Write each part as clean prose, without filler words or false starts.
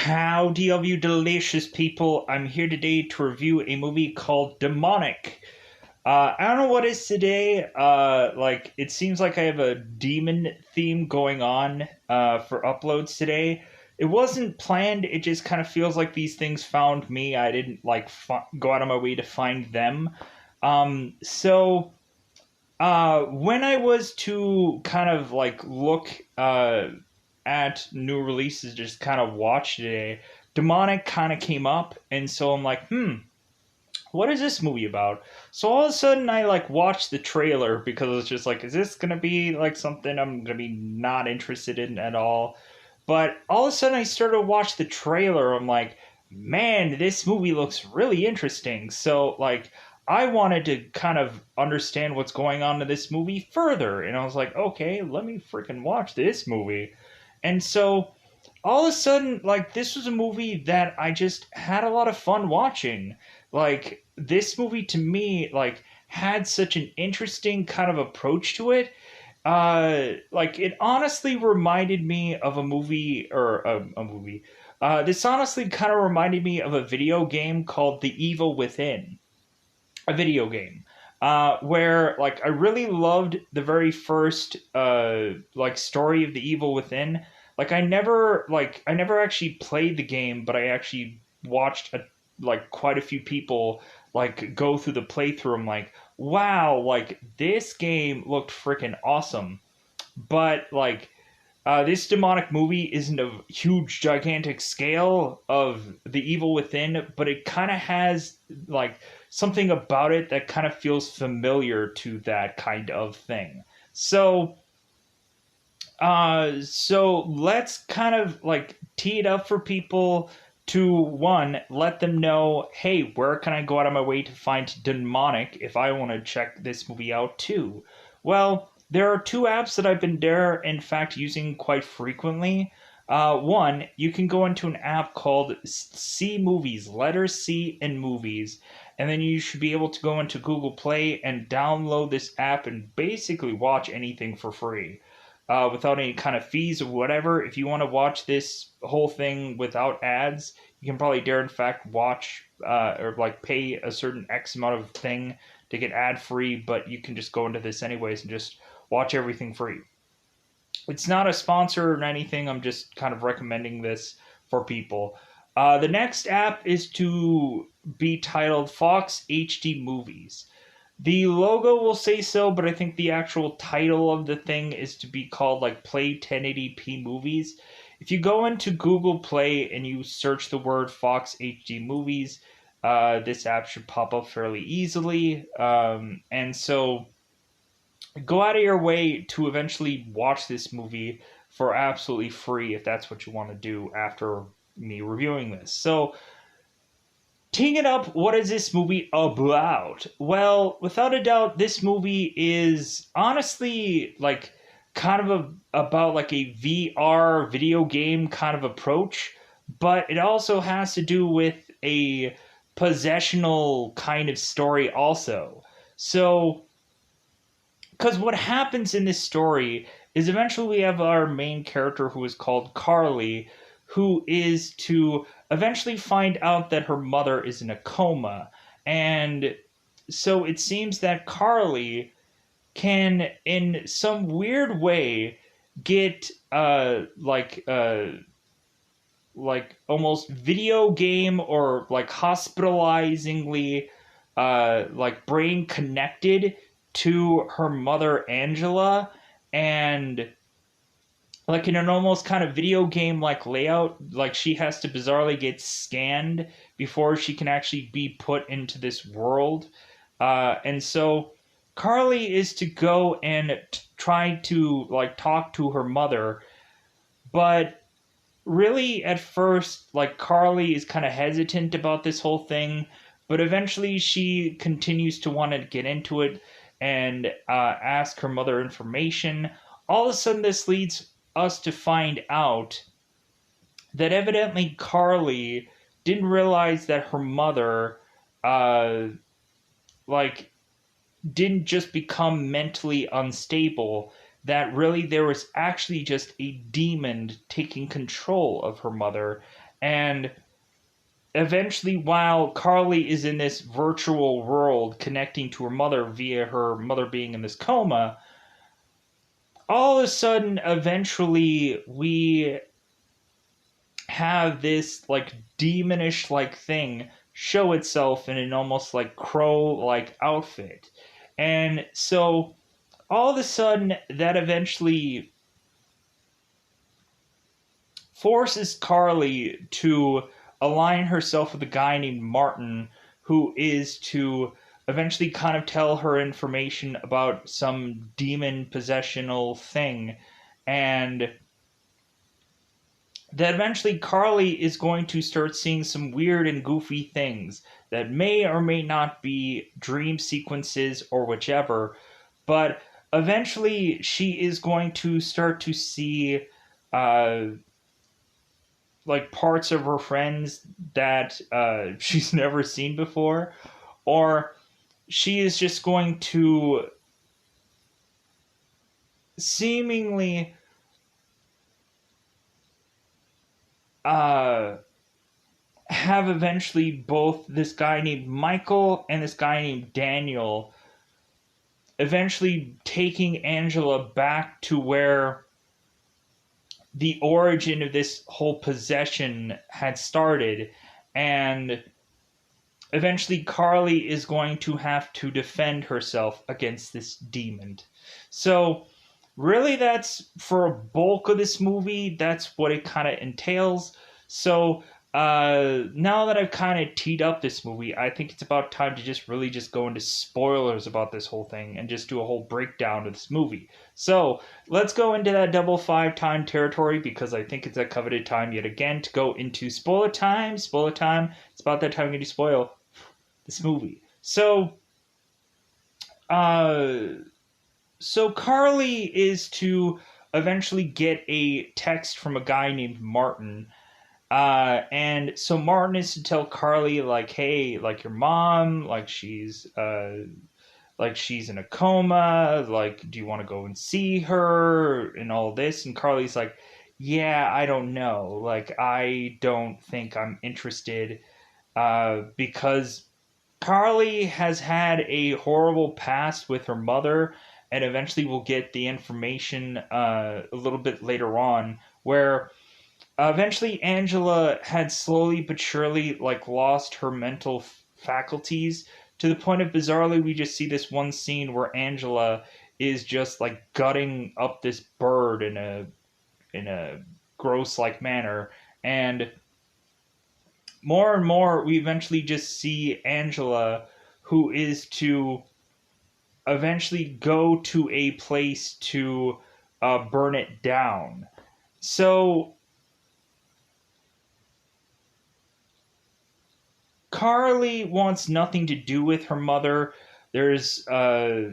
Howdy of you delicious people. I'm here today to review a movie called Demonic. I don't know what is today. It seems like I have a demon theme going on for uploads today. It wasn't planned. It just kind of feels like these things found me. I didn't go out of my way to find them. When I was to kind of look at new releases, just kind of watch today, Demonic kind of came up, and so I'm like, what is this movie about? So all of a sudden I watched the trailer because it's just like, is this gonna be like something I'm gonna be not interested in at all? But all of a sudden I started to watch the trailer. I'm like, man, this movie looks really interesting. So I wanted to kind of understand what's going on in this movie further, and I was like, okay, let me freaking watch this movie. And so all of a sudden, this was a movie that I just had a lot of fun watching. This movie to me, had such an interesting kind of approach to it. It honestly reminded me of a movie, or a movie. This honestly kind of reminded me of a video game called The Evil Within, a video game. Where I really loved the very first story of The Evil Within. I never actually played the game, but I actually watched quite a few people go through the playthrough. I'm like, wow, this game looked freaking awesome. But this demonic movie isn't a huge, gigantic scale of The Evil Within, but it kind of has something about it that kind of feels familiar to that kind of thing. So let's kind of tee it up for people to, one, let them know, hey, where can I go out of my way to find Demonic if I want to check this movie out too? Well, there are two apps that I've been in fact, using quite frequently. One, you can go into an app called C Movies, letter C and Movies, and then you should be able to go into Google Play and download this app and basically watch anything for free. Without any kind of fees or whatever. If you want to watch this whole thing without ads, you can probably dare in fact watch or pay a certain X amount of thing to get ad free, but you can just go into this anyways and just watch everything free. It's not a sponsor or anything. I'm just kind of recommending this for people. The next app is to be titled Fox HD Movies. The logo will say so, but I think the actual title of the thing is to be called Play 1080p Movies. If you go into Google Play and you search the word Fox HD Movies, this app should pop up fairly easily. And so go out of your way to eventually watch this movie for absolutely free if that's what you want to do after me reviewing this. So teeing it up, what is this movie about? Well, without a doubt, this movie is honestly kind of about a VR video game kind of approach, but it also has to do with a possessional kind of story also. So, because what happens in this story is eventually we have our main character who is called Carly, who is to eventually find out that her mother is in a coma. And so it seems that Carly can, in some weird way, get almost video game or hospitalizingly brain connected to her mother Angela, and in an almost kind of video game layout, she has to bizarrely get scanned before she can actually be put into this world. And so Carly is to go and try to talk to her mother, but really at first Carly is kind of hesitant about this whole thing, but eventually she continues to want to get into it and ask her mother information. All of a sudden this leads us to find out that evidently Carly didn't realize that her mother didn't just become mentally unstable, that really there was actually just a demon taking control of her mother, And eventually, while Carly is in this virtual world connecting to her mother via her mother being in this coma, all of a sudden, eventually, we have this like demonish like thing show itself in an almost like crow like outfit. And so all of a sudden that eventually forces Carly to align herself with a guy named Martin, who is to eventually kind of tell her information about some demon possessional thing. And that eventually Carly is going to start seeing some weird and goofy things that may or may not be dream sequences or whichever, but eventually she is going to start to see uh, like parts of her friends that she's never seen before, or she is just going to seemingly uh, have eventually both this guy named Michael and this guy named Daniel eventually taking Angela back to where the origin of this whole possession had started. And eventually Carly is going to have to defend herself against this demon. So really that's for a bulk of this movie, that's what it kind of entails. So now that I've kind of teed up this movie, I think it's about time to just really just go into spoilers about this whole thing and just do a whole breakdown of this movie. So let's go into that double five time territory because I think it's a coveted time yet again to go into spoiler time. Spoiler time. It's about that time I'm going to spoil this movie. Uh, so Carly is to eventually get a text from a guy named Martin. And so Martin is to tell Carly, like, hey, like your mom, like she's in a coma, like, do you want to go and see her and all this? And Carly's like, yeah, I don't know. Like, I don't think I'm interested, because Carly has had a horrible past with her mother, and eventually we'll get the information a little bit later on where eventually Angela had slowly but surely like lost her mental faculties to the point of bizarrely we just see this one scene where Angela is just like gutting up this bird in a gross like manner, and more we eventually just see Angela who is to eventually go to a place to burn it down. So Carly wants nothing to do with her mother. There's uh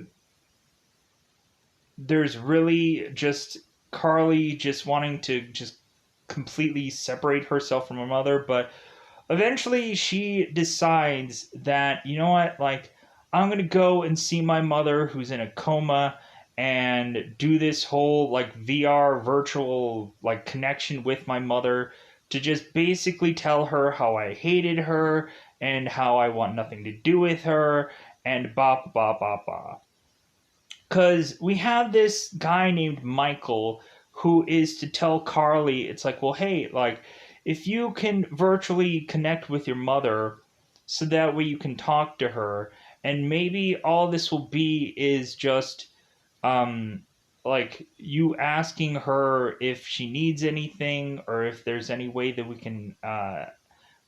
there's really just Carly just wanting to just completely separate herself from her mother, but eventually she decides that, you know what, like I'm going to go and see my mother who's in a coma and do this whole like VR virtual like connection with my mother to just basically tell her how I hated her and how I want nothing to do with her and ba ba ba ba. Cuz we have this guy named Michael who is to tell Carly, it's like, well, hey, like if you can virtually connect with your mother so that way you can talk to her, and maybe all this will be is just um like you asking her if she needs anything or if there's any way that we can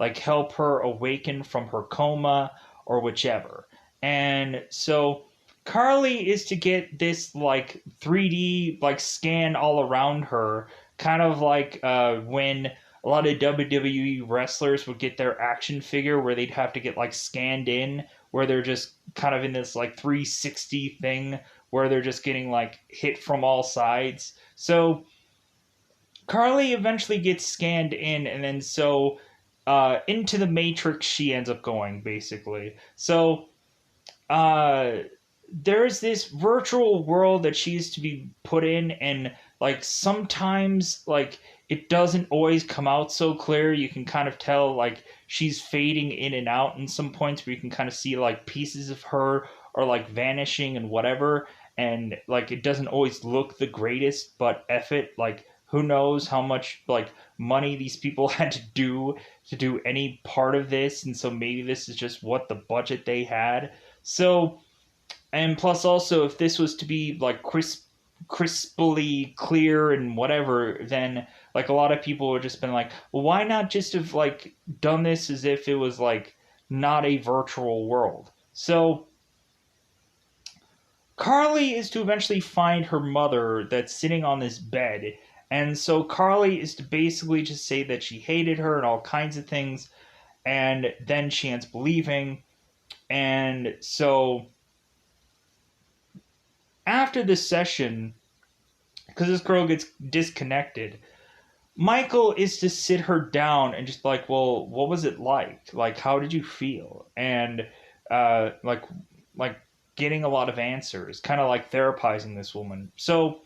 like help her awaken from her coma or whichever. And so Carly is to get this like 3D like scan all around her, kind of like when a lot of WWE wrestlers would get their action figure where they'd have to get like scanned in, where they're just kind of in this like 360 thing where they're just getting like hit from all sides. So Carly eventually gets scanned in, and then so into the Matrix she ends up going basically. So uh, there's this virtual world that she's to be put in, and like sometimes like it doesn't always come out so clear. You can kind of tell like she's fading in and out in some points where you can kind of see like pieces of her are like vanishing and whatever, and like it doesn't always look the greatest, but F it, like who knows how much like money these people had to do any part of this, and so maybe this is just what the budget they had. So, and plus also if this was to be like crisply clear and whatever, then like a lot of people would just been like, well, why not just have like done this as if it was like not a virtual world. So Carly is to eventually find her mother that's sitting on this bed. And so Carly is to basically just say that she hated her and all kinds of things. And then she ends believing. And so after this session, because this girl gets disconnected, Michael is to sit her down and just be like, well, what was it like? Like, how did you feel? And uh, like, like getting a lot of answers, kind of like therapizing this woman. So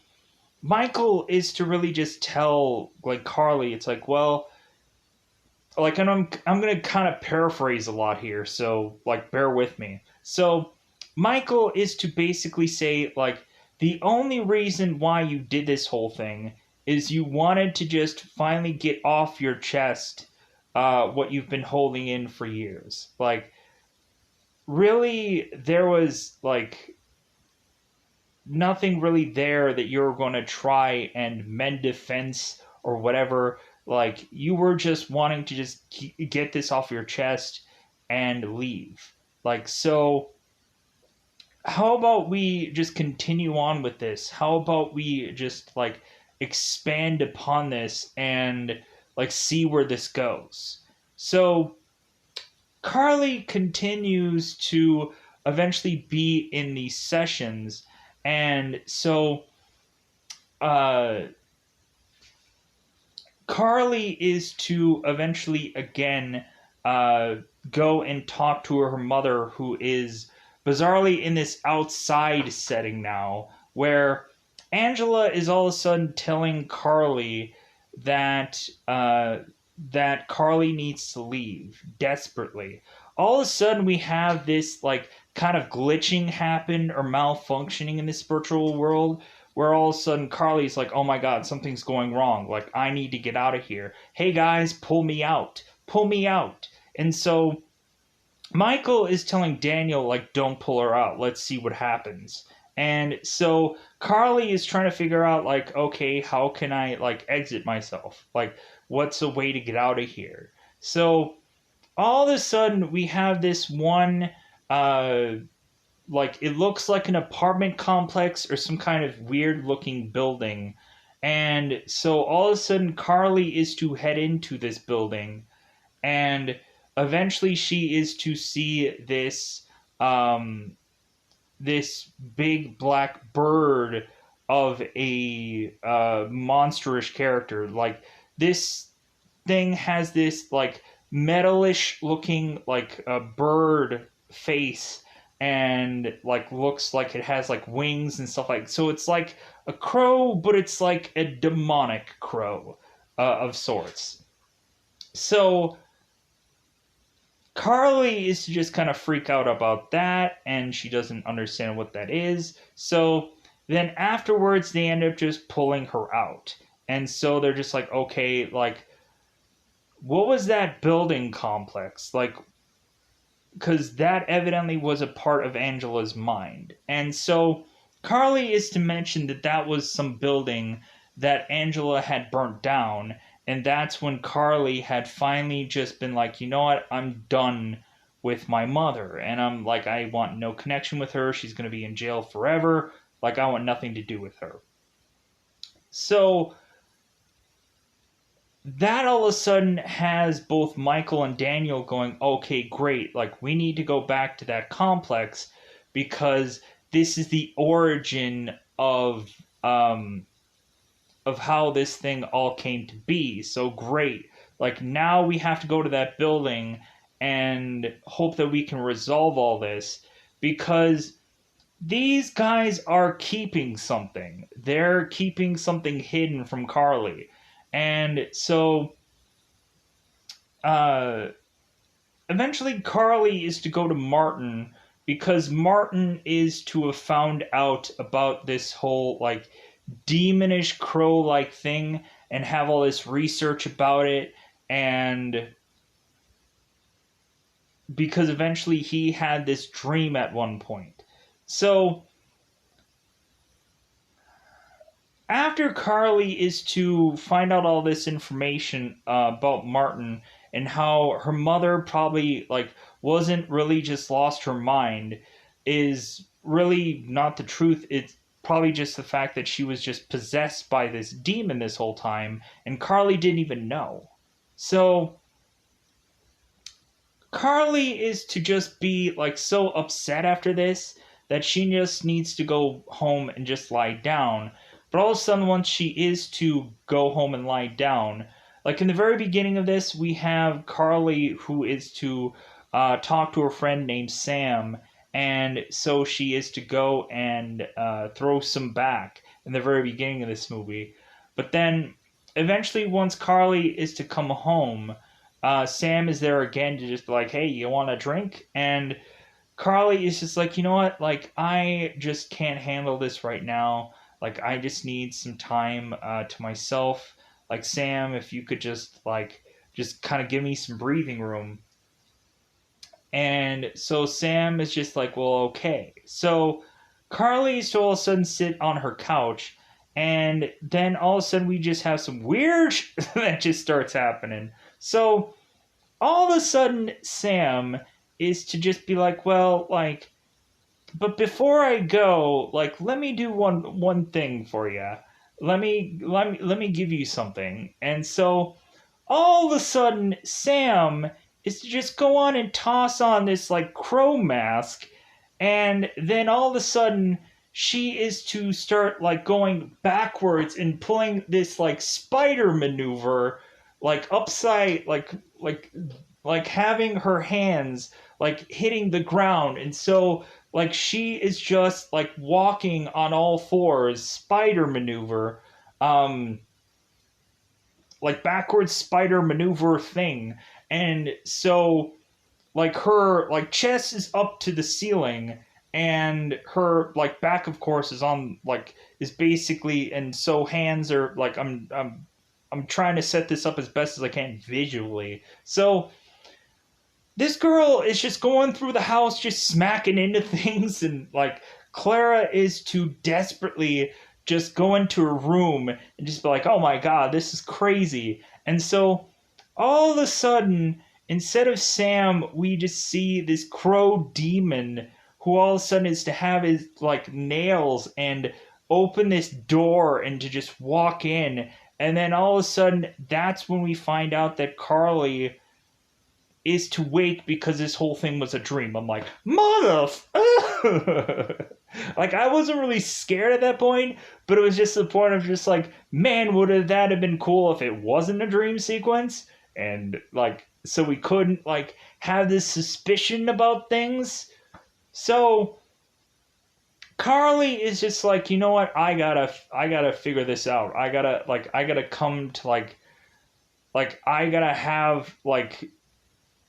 Michael is to really just tell like Carly, it's like, well, like, and I'm gonna kind of paraphrase a lot here, so like bear with me. So Michael is to basically say like the only reason why you did this whole thing is you wanted to just finally get off your chest what you've been holding in for years. Like really, there was like nothing really there that you're going to try and mend a fence or whatever. Like you were just wanting to just get this off your chest and leave. Like, so how about we just continue on with this? How about we just like expand upon this and like see where this goes? So Carly continues to eventually be in these sessions, and so uh, Carly is to eventually again uh, go and talk to her mother, who is bizarrely in this outside setting now, where Angela is all of a sudden telling Carly that that Carly needs to leave desperately. All of a sudden, we have this like kind of glitching happen or malfunctioning in this virtual world where all of a sudden Carly's like, oh my god, something's going wrong. Like, I need to get out of here. Hey guys, pull me out. Pull me out. And so Michael is telling Daniel, like, don't pull her out. Let's see what happens. And so Carly is trying to figure out, like, okay, how can I, like, exit myself? Like, what's a way to get out of here? So all of a sudden, we have this one, like, it looks like an apartment complex or some kind of weird looking building. And so all of a sudden, Carly is to head into this building, and eventually she is to see this this big black bird of a monsterish character. Like this thing has this like metalish looking like a bird face, and like looks like it has like wings and stuff, like, so it's like a crow, but it's like a demonic crow of sorts. So Carly is to just kind of freak out about that, and she doesn't understand what that is. So then afterwards, they end up just pulling her out. And so they're just like, okay, like, what was that building complex? Like, because that evidently was a part of Angela's mind. And so Carly is to mention that that was some building that Angela had burnt down, and that's when Carly had finally just been like, you know what, I'm done with my mother, and I'm like, I want no connection with her. She's going to be in jail forever. Like, I want nothing to do with her. So that all of a sudden has both Michael and Daniel going, okay, great, like we need to go back to that complex because this is the origin of how this thing all came to be. So great. Like now we have to go to that building and hope that we can resolve all this, because these guys are keeping something. They're keeping something hidden from Carly. And so uh, eventually Carly is to go to Martin because Martin is to have found out about this whole like demonish crow like thing and have all this research about it, and because eventually he had this dream at one point. So after Carly is to find out all this information about Martin and how her mother probably like wasn't really just lost her mind is really not the truth. It's probably just the fact that she was just possessed by this demon this whole time and Carly didn't even know. So Carly is to just be like so upset after this that she just needs to go home and just lie down. But all of a sudden, once she is to go home and lie down, like in the very beginning of this, we have Carly who is to talk to her friend named Sam, and so she is to go and throw some back in the very beginning of this movie. But then eventually, once Carly is to come home, Sam is there again to just be like, hey, you want a drink? And Carly is just like, you know what? Like, I just can't handle this right now. Like, I just need some time to myself. Like, Sam, if you could just kind of give me some breathing room. And so Sam is just like, well, okay. So Carly is to all of a sudden sit on her couch. And then all of a sudden we just have some weird that just starts happening. So all of a sudden Sam is to just be like, well, like, but before I go, like, let me do one thing for you. Let me give you something. And so all of a sudden Sam is to just go on and toss on this like crow mask, and then all of a sudden she is to start like going backwards and pulling this like spider maneuver, like upside like having her hands like hitting the ground, and so like she is just like walking on all fours spider maneuver, um like backwards spider maneuver thing. And so like her like chest is up to the ceiling, and her like back of course is on like is basically, and so hands are like I'm trying to set this up as best as I can visually. So this girl is just going through the house just smacking into things, and like Clara is to desperately just go into her room and just be like, oh my god, this is crazy. And so all of a sudden, instead of Sam, we just see this crow demon who all of a sudden is to have his like nails and open this door and to just walk in. And then all of a sudden, that's when we find out that Carly is to wake because this whole thing was a dream. I'm like, mother. Like, I wasn't really scared at that point, but it was just the point of just like, man, would that have been cool if it wasn't a dream sequence? And like, so we couldn't like have this suspicion about things. So Carly is just like, you know what? I gotta figure this out. I gotta come to like I gotta have like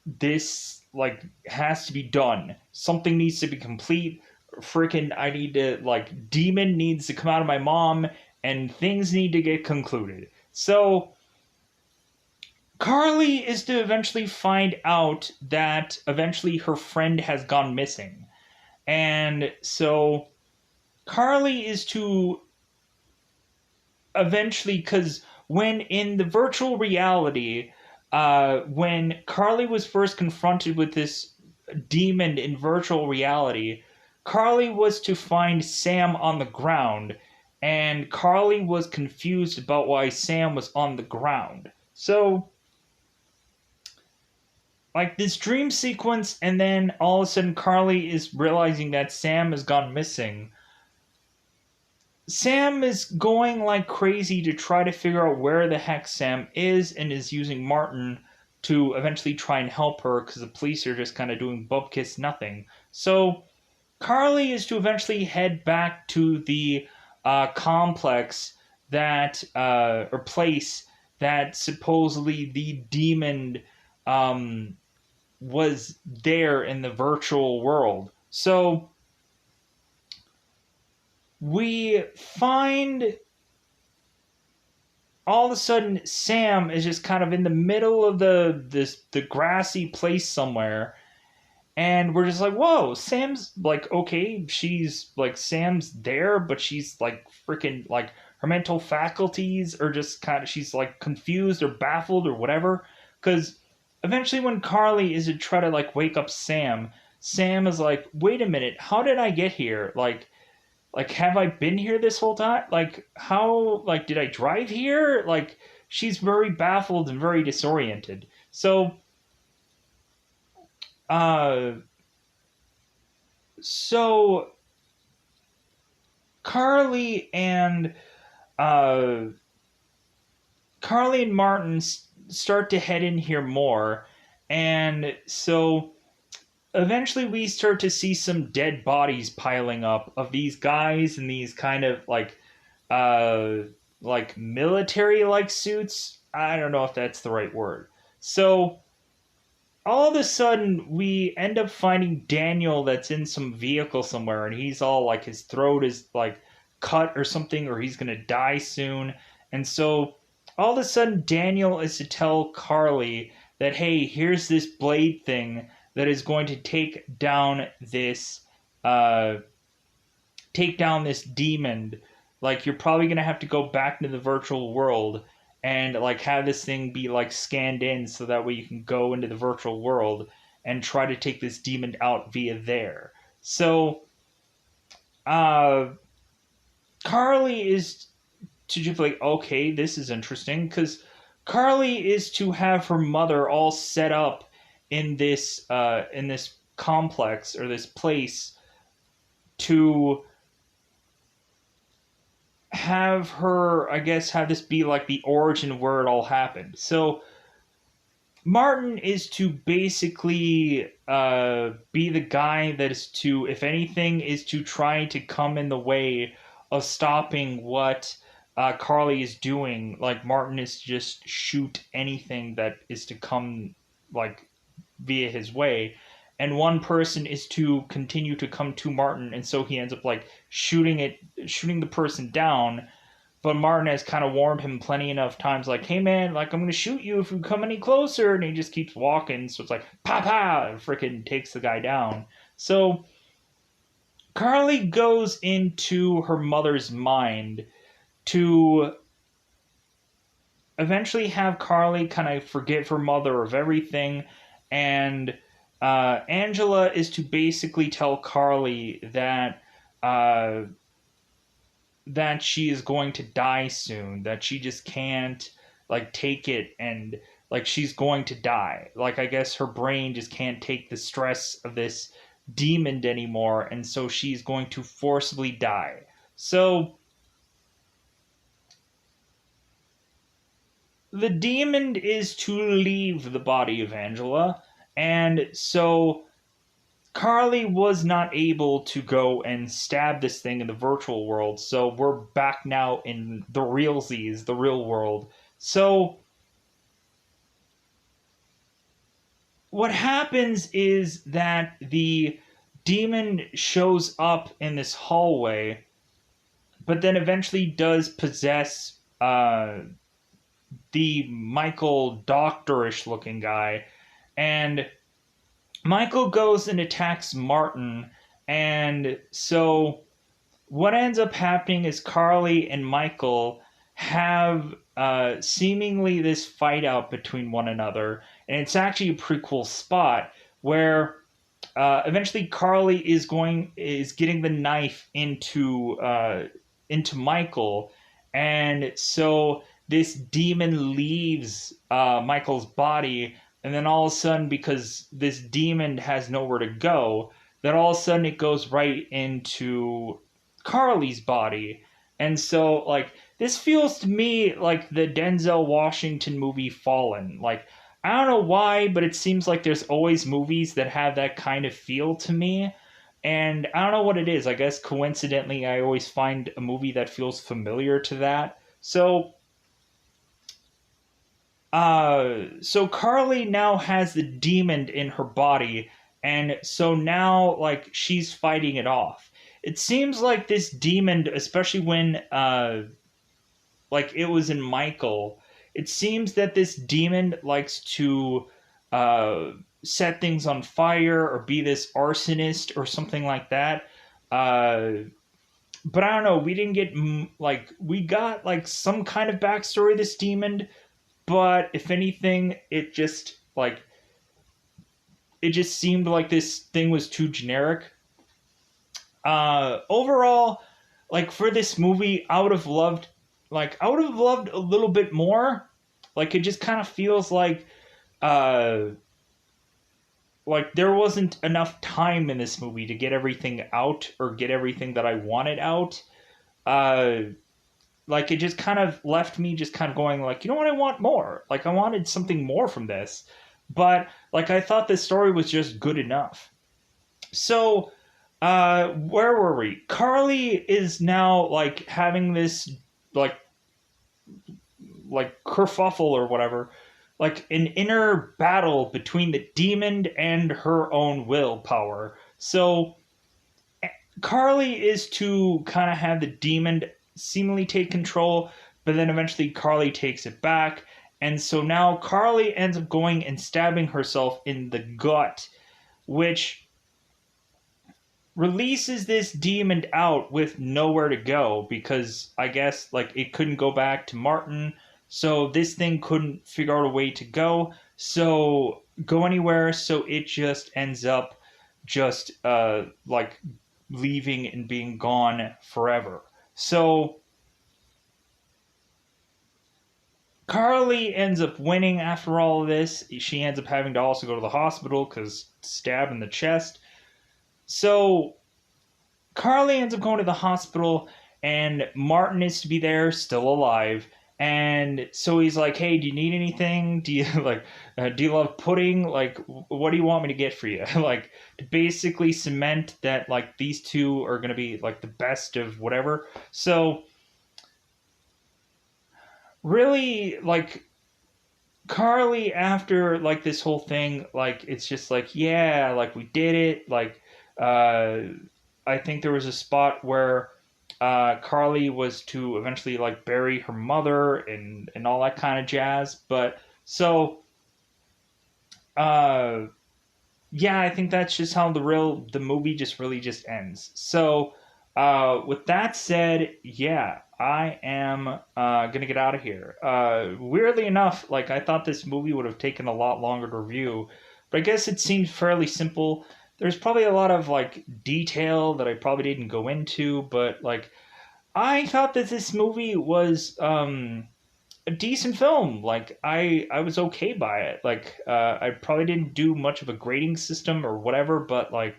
this like has to be done. Something needs to be complete. Freaking I need to like demon needs to come out of my mom and things need to get concluded. So Carly is to eventually find out that eventually her friend has gone missing. And so Carly is to eventually, because when in the virtual reality, when Carly was first confronted with this demon in virtual reality, Carly was to find Sam on the ground, and Carly was confused about why Sam was on the ground. So, like this dream sequence, and then all of a sudden Carly is realizing that Sam has gone missing. Sam is going like crazy to try to figure out where the heck Sam is, and is using Martin to eventually try and help her because the police are just kind of doing bupkis nothing. So Carly is to eventually head back to the complex that or place that supposedly the demon was there in the virtual world. So we find all of a sudden Sam is just kind of in the middle of the grassy place somewhere, and we're just like, whoa, Sam's like, okay, she's like, Sam's there, but she's like freaking like, her mental faculties are just kind of, she's like confused or baffled or whatever. Because eventually when Carly is to try to like wake up Sam, Sam is like, wait a minute, how did I get here? Like, have I been here this whole time? Like, how, like, did I drive here? Like, she's very baffled and very disoriented. So, uh, so Carly and, uh, Carly and Martin start to head in here more. And so eventually we start to see some dead bodies piling up of these guys in these kind of uh like military like suits. I don't know if that's the right word. So all of a sudden we end up finding Daniel that's in some vehicle somewhere, and he's all like, his throat is like cut or something, or he's gonna die soon. And so all of a sudden Daniel is to tell Carly that, hey, here's this blade thing that is going to uh take down this demon. Like, you're probably gonna have to go back into the virtual world and like have this thing be like scanned in, so that way you can go into the virtual world and try to take this demon out via there. So uh Carly is to just like, okay, this is interesting, because Carly is to have her mother all set up in this complex or this place to have her, I guess, have this be like the origin where it all happened. So Martin is to basically be the guy that is to, if anything, is to try to come in the way of stopping what Carly is doing. Like, Martin is to just shoot anything that is to come like via his way, and one person is to continue to come to Martin, and so he ends up like shooting the person down. But Martin has kind of warned him plenty enough times, like, hey man, like, I'm gonna shoot you if you come any closer, and he just keeps walking, so it's like, pow pow, and freaking takes the guy down. So Carly goes into her mother's mind to eventually have Carly kind of forgive her mother of everything, and Angela is to basically tell Carly uh, that she is going to die soon, that she just can't like take it, and like she's going to die. Like, I guess her brain just can't take the stress of this demon anymore, and so she's going to forcibly die. So the demon is to leave the body of Angela, and so Carly was not able to go and stab this thing in the virtual world, so we're back now in the realsies, the real world. So what happens is that the demon shows up in this hallway, but then eventually does possess the Michael doctorish looking guy, and Michael goes and attacks Martin, and so what ends up happening is Carly and Michael have seemingly this fight out between one another, and it's actually a pretty cool spot where eventually Carly is getting the knife into Michael, and so this demon leaves Michael's body, and then all of a sudden, because this demon has nowhere to go, then all of a sudden it goes right into Carly's body. And so, like, this feels to me like the Denzel Washington movie Fallen. Like, I don't know why, but it seems like there's always movies that have that kind of feel to me. And I don't know what it is. I guess coincidentally, I always find a movie that feels familiar to that. So So Carly now has the demon in her body, and so now like she's fighting it off. It seems like this demon, especially when like it was in Michael, it seems that this demon likes to uh set things on fire or be this arsonist or something like that. Uh but I don't know. We didn't get like we got like some kind of backstory of this demon, but if anything, it just seemed like this thing was too generic. Overall, like for this movie, I would have loved a little bit more. Like it just kind of feels uh like there wasn't enough time in this movie to get everything out or get everything that I wanted out. Uh like it just kind of left me just kind of going like, you know what, I want more. Like I wanted something more from this. But like I thought this story was just good enough. So where were we? Carly is now like having this like kerfuffle or whatever, like an inner battle between the demon and her own willpower. So Carly is to kind of have the demon seemingly take control, but then eventually Carly takes it back. And so now Carly ends up going and stabbing herself in the gut, which releases this demon out with nowhere to go because I guess like it couldn't go back to Martin. So this thing couldn't figure out a way to go anywhere. So it just ends up just like leaving and being gone forever. So Carly ends up winning after all of this. She ends up having to also go to the hospital because stab in the chest. So Carly ends up going to the hospital, and Martin is to be there, still alive. And so he's like, "Hey, do you need anything? Do you do you love pudding? Like, what do you want me to get for you?" Like, to basically cement that like these two are gonna be like the best of whatever. So really, like Carly, after like this whole thing, like it's just like, yeah, like we did it. Like, uh, I think there was a spot where Carly was to eventually like bury her mother and all that kind of jazz. But so uh, yeah, I think that's just how the movie just really just ends. So with that said, yeah, I am gonna get out of here. Weirdly enough, like I thought this movie would have taken a lot longer to review, but I guess it seemed fairly simple. There's probably a lot of like detail that I probably didn't go into, but like I thought that this movie was a decent film. Like I was okay by it. Like I probably didn't do much of a grading system or whatever, but like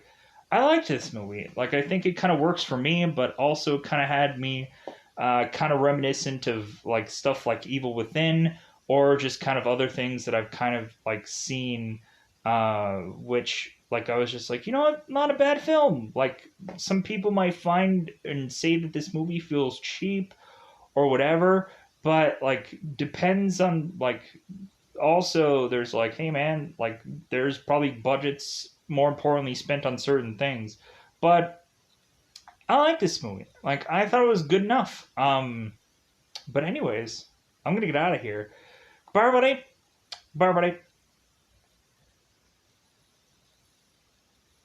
I liked this movie. Like I think it kind of works for me, but also kind of had me kind of reminiscent of like stuff like Evil Within or just kind of other things that I've kind of like seen, which like I was just like, you know what, not a bad film. Like some people might find and say that this movie feels cheap or whatever, but like depends on like also there's like, hey man, like there's probably budgets more importantly spent on certain things, but I like this movie. Like I thought it was good enough. But anyways, I'm gonna get out of here. Bye everybody. Bye everybody.